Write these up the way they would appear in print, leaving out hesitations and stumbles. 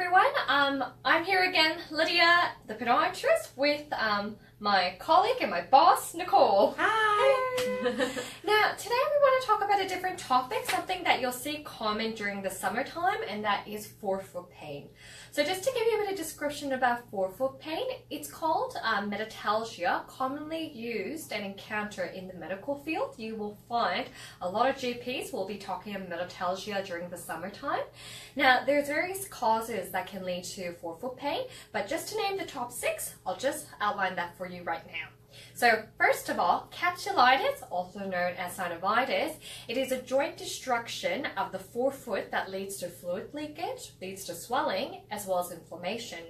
everyone. I'm here again, Lydia, the podiatrist, with my colleague and my boss, Nicole. Hi! Now, today we want to talk about a different topic, something that you'll see common during the summertime, and that is forefoot pain. So just to give you a bit of description about forefoot pain, it's called metatarsalgia, commonly used and encountered in the medical field. You will find a lot of GPs will be talking about metatarsalgia during the summertime. Now, there's various causes that can lead to forefoot pain, but just to name the top 6, I'll just outline that for you right now. So first of all, capsulitis, also known as synovitis, it is a joint destruction of the forefoot that leads to fluid leakage, leads to swelling, as well as inflammation.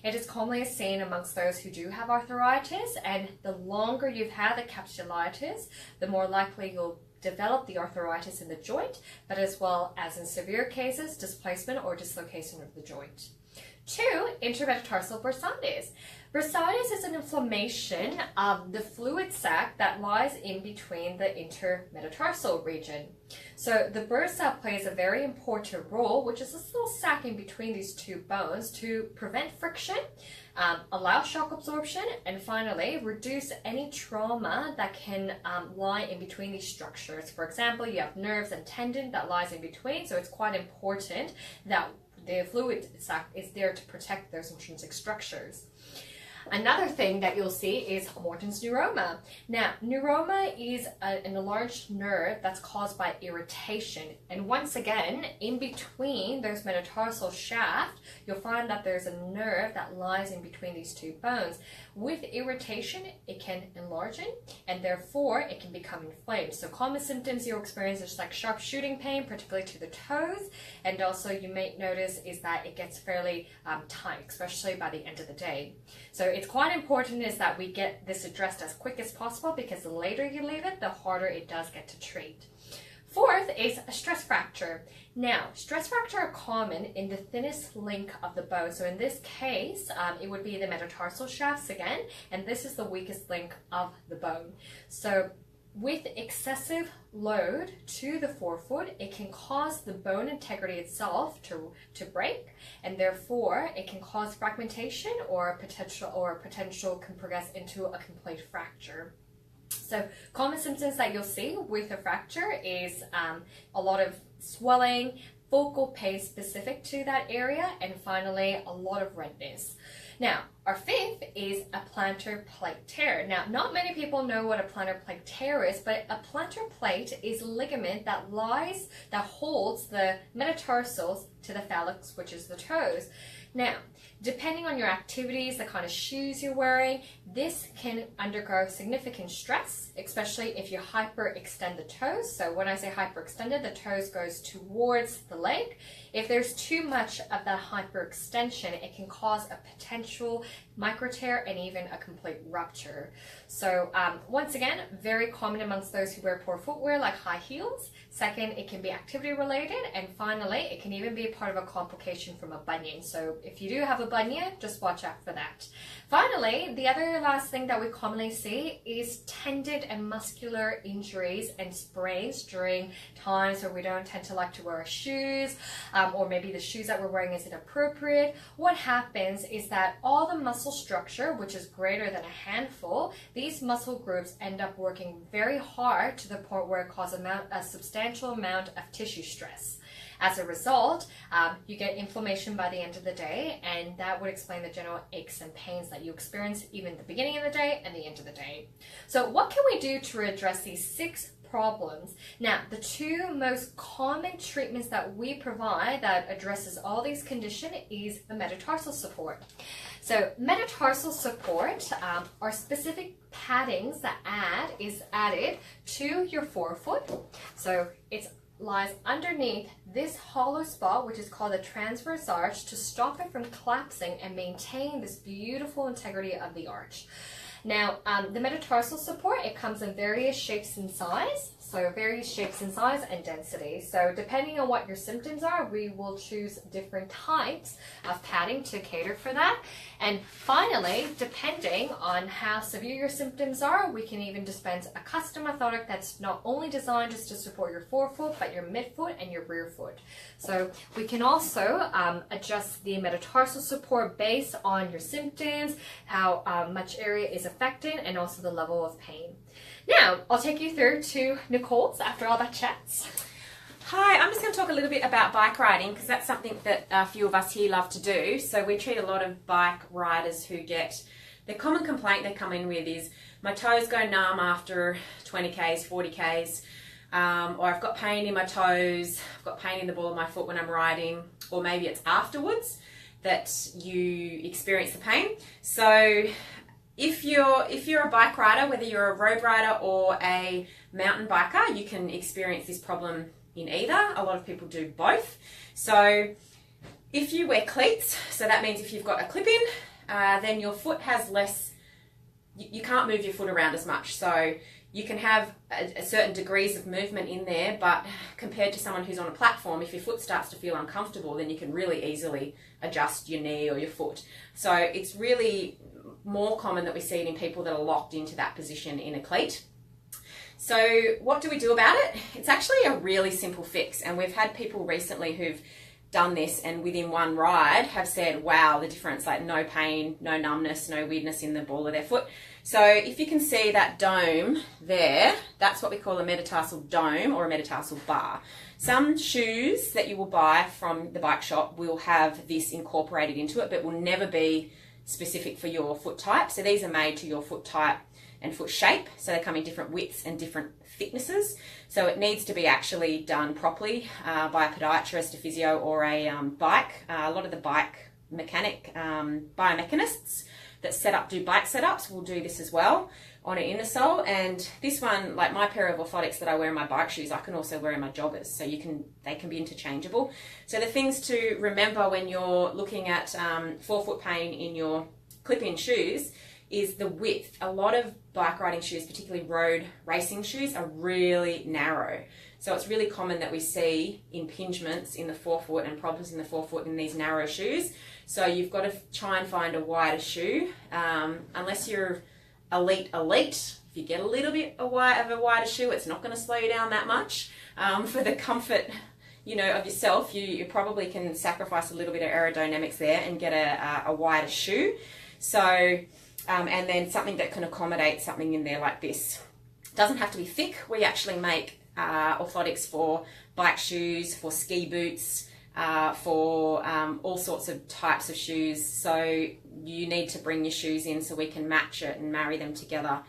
It is commonly seen amongst those who do have arthritis, and the longer you've had the capsulitis, the more likely you'll develop the arthritis in the joint, but as well as in severe cases, displacement or dislocation of the joint. 2, intermetatarsal bursitis. Bursitis is an inflammation of the fluid sac that lies in between the intermetatarsal region. So the bursa plays a very important role, which is this little sac in between these two bones to prevent friction, allow shock absorption, and finally reduce any trauma that can lie in between these structures. For example, you have nerves and tendon that lies in between, so it's quite important that the fluid sac is there to protect those intrinsic structures. Another thing that you'll see is Morton's neuroma. Now, neuroma is an enlarged nerve that's caused by irritation. And once again, in between those metatarsal shaft, you'll find that there's a nerve that lies in between these two bones. With irritation, it can enlarge and therefore it can become inflamed. So common symptoms you'll experience is like sharp shooting pain, particularly to the toes. And also you may notice is that it gets fairly tight, especially by the end of the day. So it's quite important is that we get this addressed as quick as possible, because the later you leave it, the harder it does get to treat. 4th is a stress fracture. Now, stress fracture are common in the thinnest link of the bone. So in this case, it would be the metatarsal shafts again, and this is the weakest link of the bone. So with excessive load to the forefoot, it can cause the bone integrity itself to break, and therefore it can cause fragmentation or potential can progress into a complete fracture. So common symptoms that you'll see with a fracture is a lot of swelling, focal pain specific to that area, and finally a lot of redness. Now, our 5th is a plantar plate tear. Now, not many people know what a plantar plate tear is, but a plantar plate is a ligament that holds the metatarsals to the phalanx, which is the toes. Now, depending on your activities, the kind of shoes you're wearing, this can undergo significant stress, especially if you hyperextend the toes. So when I say hyperextended, the toes goes towards the leg. If there's too much of that hyperextension, it can cause a potential micro tear and even a complete rupture. So once again, very common amongst those who wear poor footwear like high heels. Second, it can be activity related, and finally, it can even be a part of a complication from a bunion. So if you do have a bunion, just watch out for that. Finally, the other last thing that we commonly see is tendon and muscular injuries and sprains during times where we don't tend to like to wear our shoes, or maybe the shoes that we're wearing isn't appropriate. What happens is that all the muscle structure, which is greater than a handful, these muscle groups end up working very hard to the point where it causes a substantial amount of tissue stress. As a result, you get inflammation by the end of the day, and that would explain the general aches and pains that you experience even at the beginning of the day and the end of the day. So what can we do to address these 6 problems? Now, the 2 most common treatments that we provide that addresses all these conditions is the metatarsal support. So metatarsal support are specific paddings that is added to your forefoot. So it lies underneath this hollow spot, which is called the transverse arch, to stop it from collapsing and maintain this beautiful integrity of the arch. Now, the metatarsal support, it comes in various shapes and sizes. So various shapes and size and density. So depending on what your symptoms are, we will choose different types of padding to cater for that. And finally, depending on how severe your symptoms are, we can even dispense a custom orthotic that's not only designed just to support your forefoot, but your midfoot and your rear foot. So we can also adjust the metatarsal support based on your symptoms, how much area is affected, and also the level of pain. Now, I'll take you through to Nicole's after all that chats. Hi, I'm just going to talk a little bit about bike riding because that's something that a few of us here love to do. So we treat a lot of bike riders who get, the common complaint they come in with is, my toes go numb after 20 Ks, 40 Ks, or I've got pain in my toes, I've got pain in the ball of my foot when I'm riding, or maybe it's afterwards that you experience the pain. So if you're a bike rider, whether you're a road rider or a mountain biker, you can experience this problem in either. A lot of people do both. So if you wear cleats, so that means if you've got a clip-in, then your foot has less, you can't move your foot around as much. So you can have a certain degrees of movement in there, but compared to someone who's on a platform, if your foot starts to feel uncomfortable, then you can really easily adjust your knee or your foot. So it's really more common that we see it in people that are locked into that position in a cleat. So what do we do about it? It's actually a really simple fix, and we've had people recently who've done this and within one ride have said, wow, the difference, like no pain, no numbness, no weirdness in the ball of their foot. So if you can see that dome there, that's what we call a metatarsal dome or a metatarsal bar. Some shoes that you will buy from the bike shop will have this incorporated into it, but will never be specific for your foot type. So these are made to your foot type and foot shape. So they come in different widths and different thicknesses. So it needs to be actually done properly by a podiatrist, a physio, or a bike. A lot of the bike mechanic biomechanists that do bike setups will do this as well on an inner sole. And this one, like my pair of orthotics that I wear in my bike shoes, I can also wear in my joggers. So they can be interchangeable. So the things to remember when you're looking at forefoot pain in your clip-in shoes is the width. A lot of bike riding shoes, particularly road racing shoes, are really narrow. So it's really common that we see impingements in the forefoot and problems in the forefoot in these narrow shoes. So you've got to try and find a wider shoe. Unless you're elite, if you get a little bit of a wider shoe, it's not going to slow you down that much. For the comfort, of yourself, you probably can sacrifice a little bit of aerodynamics there and get a wider shoe. So, and then something that can accommodate something in there like this. It doesn't have to be thick. We actually make orthotics for bike shoes, for ski boots, for all sorts of types of shoes. So you need to bring your shoes in so we can match it and marry them together.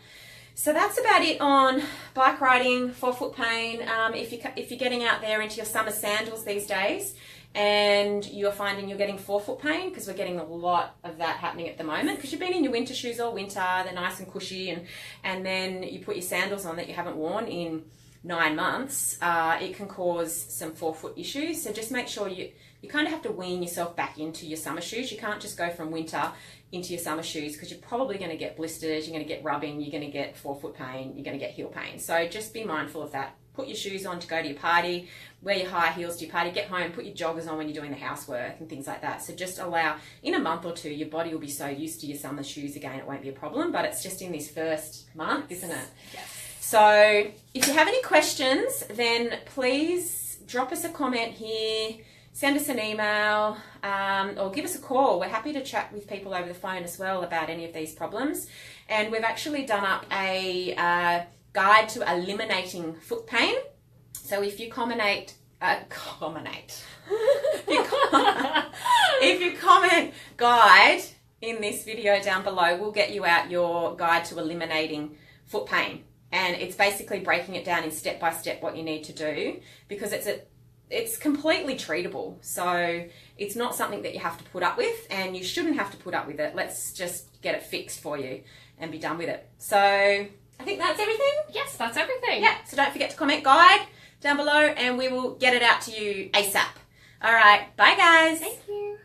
So that's about it on bike riding, forefoot pain. If you're getting out there into your summer sandals these days and you're finding you're getting forefoot pain, because we're getting a lot of that happening at the moment, because you've been in your winter shoes all winter, they're nice and cushy, and then you put your sandals on that you haven't worn in 9 months, it can cause some forefoot issues. So just make sure you kind of have to wean yourself back into your summer shoes. You can't just go from winter into your summer shoes, because you're probably going to get blisters, you're going to get rubbing, you're going to get forefoot pain, you're going to get heel pain. So just be mindful of that. Put your shoes on to go to your party, wear your high heels to your party, get home, put your joggers on when you're doing the housework and things like that. So just allow, in a month or two, your body will be so used to your summer shoes again, it won't be a problem, but it's just in this first month, isn't it? Yes. So if you have any questions, then please drop us a comment here, send us an email, or give us a call. We're happy to chat with people over the phone as well about any of these problems. And we've actually done up a guide to eliminating foot pain. So if you comment guide in this video down below, we'll get you out your guide to eliminating foot pain. And it's basically breaking it down in step by step what you need to do, because it's completely treatable. So it's not something that you have to put up with, and you shouldn't have to put up with it. Let's just get it fixed for you and be done with it. So I think that's everything. Yes, that's everything. Yeah, so don't forget to comment guide down below and we will get it out to you ASAP. All right, bye guys. Thank you.